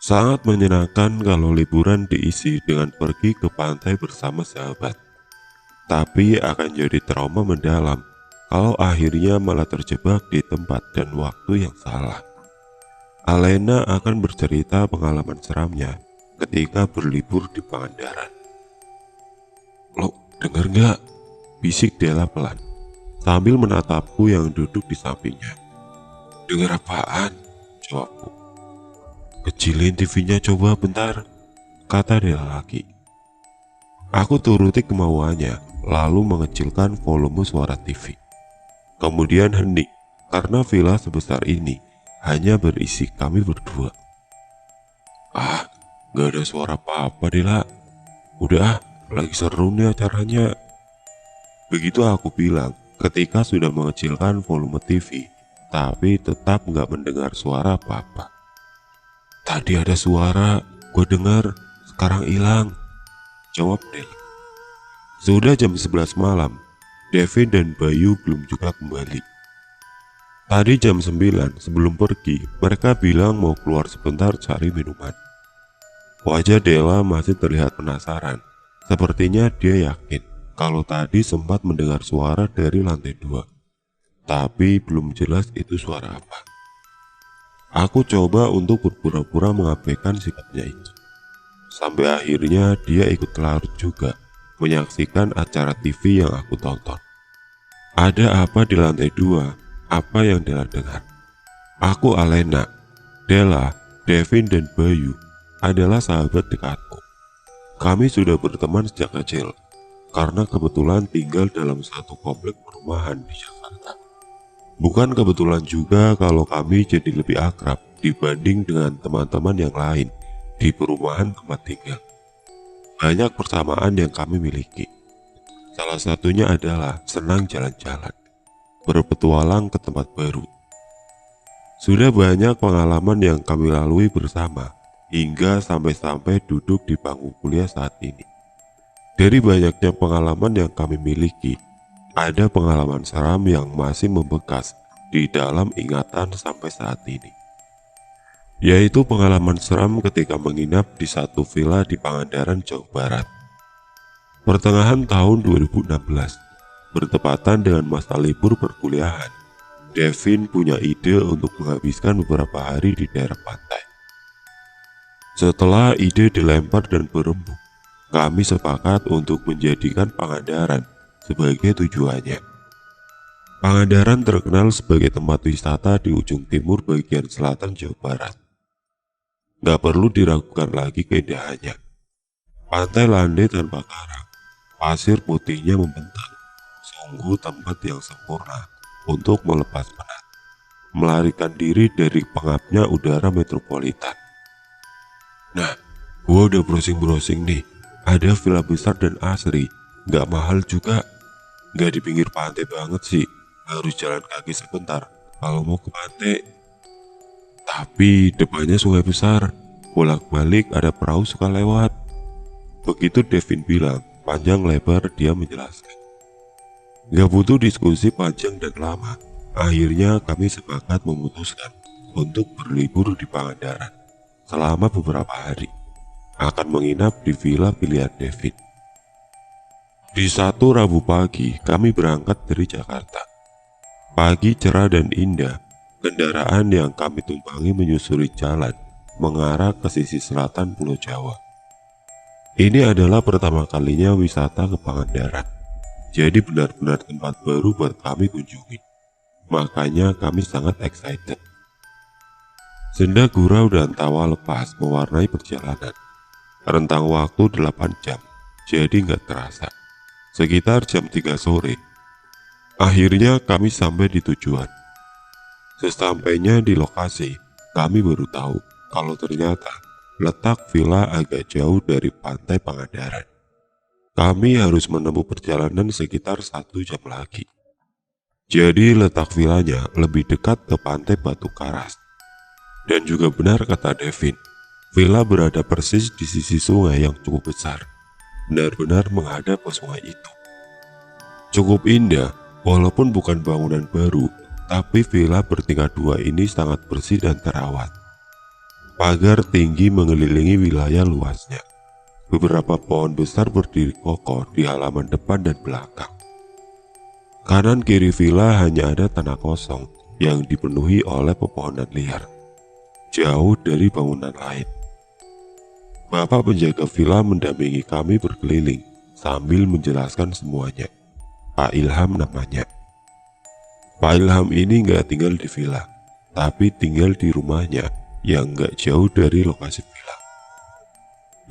Sangat menyenangkan kalau liburan diisi dengan pergi ke pantai bersama sahabat. Tapi akan jadi trauma mendalam kalau akhirnya malah terjebak di tempat dan waktu yang salah. Alena akan bercerita pengalaman seramnya ketika berlibur di Pangandaran. "Lo denger gak?" bisik Della pelan sambil menatapku yang duduk di sampingnya. "Dengar apaan?" jawabku. "Kecilin TV-nya coba bentar," kata Della lagi. Aku turuti kemauannya, lalu mengecilkan volume suara TV. Kemudian hening, karena villa sebesar ini hanya berisi kami berdua. "Ah, gak ada suara apa-apa Della. Udah lagi seru nih acaranya." Begitu aku bilang ketika sudah mengecilkan volume TV, tapi tetap gak mendengar suara apa-apa. "Tadi ada suara, gue dengar, sekarang hilang," jawab Della. Sudah jam 11 malam, Devin dan Bayu belum juga kembali. Tadi jam 9 sebelum pergi, mereka bilang mau keluar sebentar cari minuman. Wajah Della masih terlihat penasaran. Sepertinya dia yakin kalau tadi sempat mendengar suara dari lantai 2. Tapi belum jelas itu suara apa. Aku coba untuk berpura-pura mengabaikan sikapnya itu. Sampai akhirnya dia ikut larut juga menyaksikan acara TV yang aku tonton. Ada apa di lantai 2? Apa yang Della dengar? Aku, Alena, Della, Devin, dan Bayu adalah sahabat dekatku. Kami sudah berteman sejak kecil karena kebetulan tinggal dalam satu komplek perumahan di Jakarta. Bukan kebetulan juga kalau kami jadi lebih akrab dibanding dengan teman-teman yang lain di perumahan tempat tinggal. Banyak persamaan yang kami miliki. Salah satunya adalah senang jalan-jalan, berpetualang ke tempat baru. Sudah banyak pengalaman yang kami lalui bersama, hingga sampai-sampai duduk di bangku kuliah saat ini. Dari banyaknya pengalaman yang kami miliki, ada pengalaman seram yang masih membekas di dalam ingatan sampai saat ini. Yaitu pengalaman seram ketika menginap di satu villa di Pangandaran, Jawa Barat. Pertengahan tahun 2016, bertepatan dengan masa libur perkuliahan, Devin punya ide untuk menghabiskan beberapa hari di daerah pantai. Setelah ide dilempar dan berembuk, kami sepakat untuk menjadikan Pangandaran sebagai tujuannya. Pangandaran terkenal sebagai tempat wisata di ujung timur bagian selatan Jawa Barat. Gak perlu diragukan lagi keindahannya. Pantai landai tanpa karang, pasir putihnya membentang. Sungguh tempat yang sempurna untuk melepas penat, melarikan diri dari pengapnya udara metropolitan. Nah, gua udah browsing-browsing nih. Ada villa besar dan asri, gak mahal juga. Gak di pinggir pantai banget sih, harus jalan kaki sebentar kalau mau ke pantai. Tapi depannya sungai besar, bolak-balik ada perahu suka lewat. Begitu Devin bilang, panjang lebar dia menjelaskan. Gak butuh diskusi panjang dan lama. Akhirnya kami sepakat memutuskan untuk berlibur di Pangandaran selama beberapa hari. Akan menginap di villa pilihan Devin. Di satu Rabu pagi kami berangkat dari Jakarta. Pagi cerah dan indah. Kendaraan yang kami tumpangi menyusuri jalan mengarah ke sisi selatan Pulau Jawa. Ini adalah pertama kalinya wisata ke Pangandaran. Jadi benar-benar tempat baru buat kami kunjungi. Makanya kami sangat excited. Senda gurau dan tawa lepas mewarnai perjalanan. Rentang waktu 8 jam, jadi nggak terasa. Sekitar jam 3 sore. Akhirnya kami sampai di tujuan. Sesampainya di lokasi, kami baru tahu kalau ternyata letak villa agak jauh dari pantai Pangandaran. Kami harus menempuh perjalanan sekitar 1 jam lagi. Jadi letak villanya lebih dekat ke pantai Batu Karas. Dan juga benar kata Devin, villa berada persis di sisi sungai yang cukup besar. Benar-benar menghadap ke sungai itu. Cukup indah, walaupun bukan bangunan baru, tapi villa bertingkat 2 ini sangat bersih dan terawat. Pagar tinggi mengelilingi wilayah luasnya. Beberapa pohon besar berdiri kokoh di halaman depan dan belakang. Kanan kiri villa hanya ada tanah kosong yang dipenuhi oleh pepohonan liar, jauh dari bangunan lain. Bapak penjaga villa mendampingi kami berkeliling sambil menjelaskan semuanya. Pak Ilham namanya. Pak Ilham ini nggak tinggal di villa, tapi tinggal di rumahnya yang nggak jauh dari lokasi villa.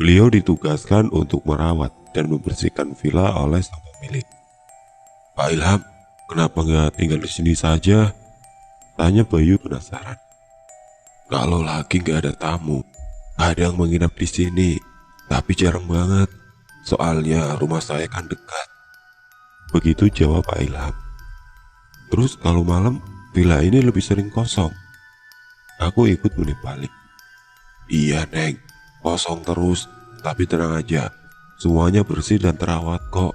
Beliau ditugaskan untuk merawat dan membersihkan villa oleh sang pemilik. Pak Ilham, kenapa nggak tinggal di sini saja? Tanya Bayu penasaran. Kalau lagi nggak ada tamu, ada yang menginap di sini, tapi jarang banget. Soalnya rumah saya kan dekat. Begitu jawab Pak Ilham. Terus kalau malam, villa ini lebih sering kosong. Aku ikut menimpali. Iya Neng, kosong terus, tapi tenang aja, semuanya bersih dan terawat kok.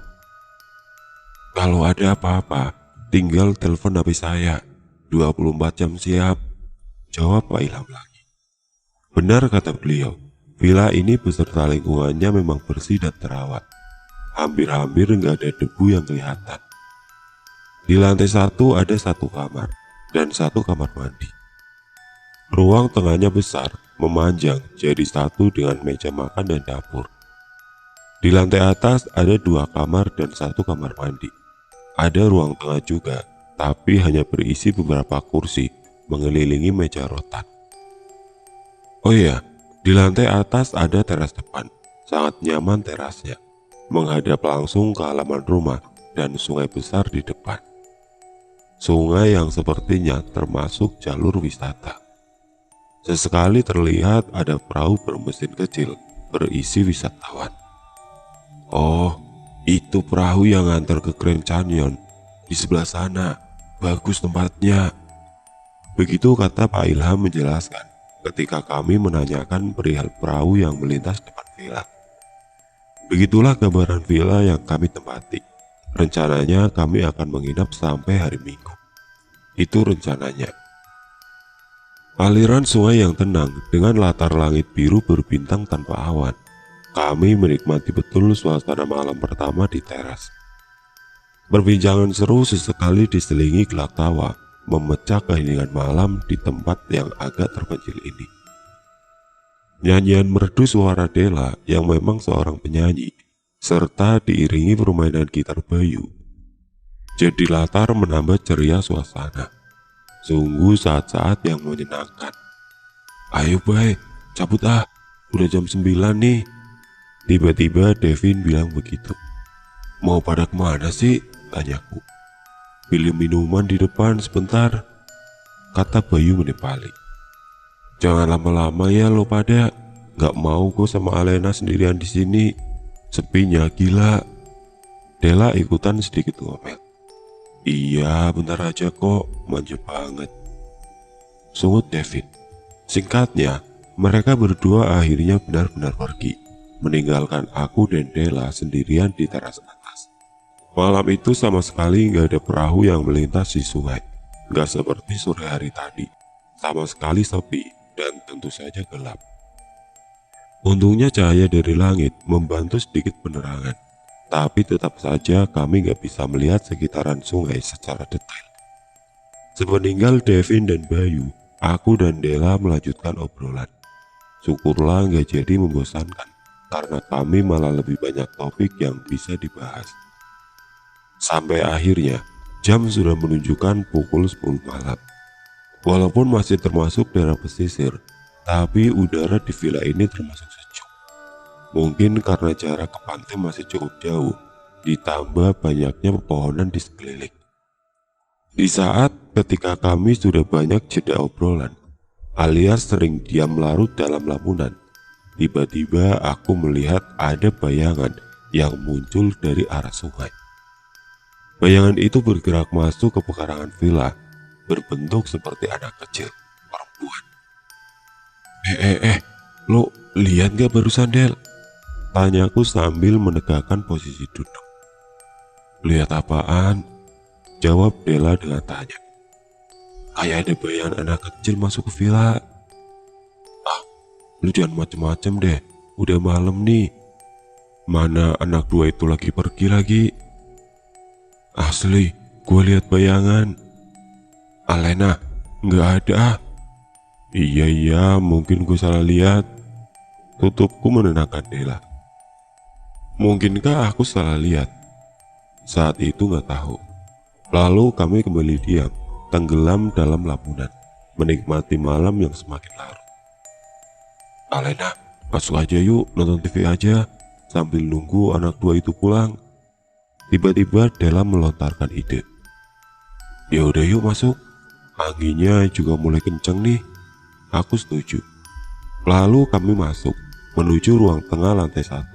Kalau ada apa-apa, tinggal telepon HP saya, 24 jam siap, jawab Pak Ilham lagi. Benar kata beliau, villa ini beserta lingkungannya memang bersih dan terawat. Hampir-hampir nggak ada debu yang kelihatan. Di lantai 1 ada 1 kamar dan 1 kamar mandi. Ruang tengahnya besar, memanjang jadi 1 dengan meja makan dan dapur. Di lantai atas ada 2 kamar dan 1 kamar mandi. Ada ruang tengah juga, tapi hanya berisi beberapa kursi mengelilingi meja rotan. Oh iya, di lantai atas ada teras depan, sangat nyaman terasnya, menghadap langsung ke halaman rumah dan sungai besar di depan. Sungai yang sepertinya termasuk jalur wisata. Sesekali terlihat ada perahu bermesin kecil berisi wisatawan. Oh, itu perahu yang ngantar ke Grand Canyon. Di sebelah sana, bagus tempatnya. Begitu kata Pak Ilham menjelaskan ketika kami menanyakan perihal perahu yang melintas depan villa. Begitulah gambaran villa yang kami tempati. Rencananya kami akan menginap sampai hari Minggu. Itu rencananya. Aliran sungai yang tenang dengan latar langit biru berbintang tanpa awan. Kami menikmati betul suasana malam pertama di teras. Perbincangan seru sesekali diselingi gelak tawa, memecah keheningan malam di tempat yang agak terpencil ini. Nyanyian merdu suara Dela yang memang seorang penyanyi, serta diiringi permainan gitar Bayu, jadi latar menambah ceria suasana. Sungguh saat-saat yang menyenangkan. Ayo Bay, cabut ah, udah jam 9 nih. Tiba-tiba Devin bilang begitu. Mau pada kemana sih? Tanyaku. Pilih minuman di depan sebentar, kata Bayu menimpali. Jangan lama-lama ya lo pada. Gak mau gue sama Alena sendirian di sini. Sepinya gila. Dela ikutan sedikit ngomel. Iya, bentar aja kok, manja banget, sungut Devin. Singkatnya, mereka berdua akhirnya benar-benar pergi, meninggalkan aku dan Dela sendirian di teras atas. Malam itu sama sekali gak ada perahu yang melintas di sungai. Gak seperti sore hari tadi, sama sekali sepi dan tentu saja gelap. Untungnya cahaya dari langit membantu sedikit penerangan. Tapi tetap saja kami gak bisa melihat sekitaran sungai secara detail. Sepeninggal Devin dan Bayu, aku dan Dela melanjutkan obrolan. Syukurlah gak jadi membosankan, karena kami malah lebih banyak topik yang bisa dibahas. Sampai akhirnya, jam sudah menunjukkan pukul 10 malam. Walaupun masih termasuk daerah pesisir, tapi udara di villa ini termasuk sejuk. Mungkin karena jarak ke pantai masih cukup jauh, ditambah banyaknya pepohonan di sekeliling. Di saat ketika kami sudah banyak jeda obrolan, alias sering diam larut dalam lamunan, tiba-tiba aku melihat ada bayangan yang muncul dari arah sungai. Bayangan itu bergerak masuk ke pekarangan villa, berbentuk seperti anak kecil, perempuan. Lo lihat gak barusan Del? Tanyaku sambil menegakkan posisi duduk. Lihat apaan? Jawab Dela dengan tanya. Kayak ada bayangan anak kecil masuk ke villa. Ah, Lu jangan macem-macem deh, udah malam nih. Mana anak dua itu lagi pergi lagi. Asli, gue lihat bayangan. Alena, nggak ada ah. Iya, mungkin gue salah lihat. Tutupku menenangkan Dela. Mungkinkah aku salah lihat? Saat itu nggak tahu. Lalu kami kembali diam, tenggelam dalam lamunan, menikmati malam yang semakin larut. Alena, masuk aja yuk, nonton TV aja, sambil nunggu anak dua itu pulang. Tiba-tiba Dela melontarkan ide. Ya udah yuk masuk, anginnya juga mulai kenceng nih. Aku setuju. Lalu kami masuk, menuju ruang tengah lantai 1.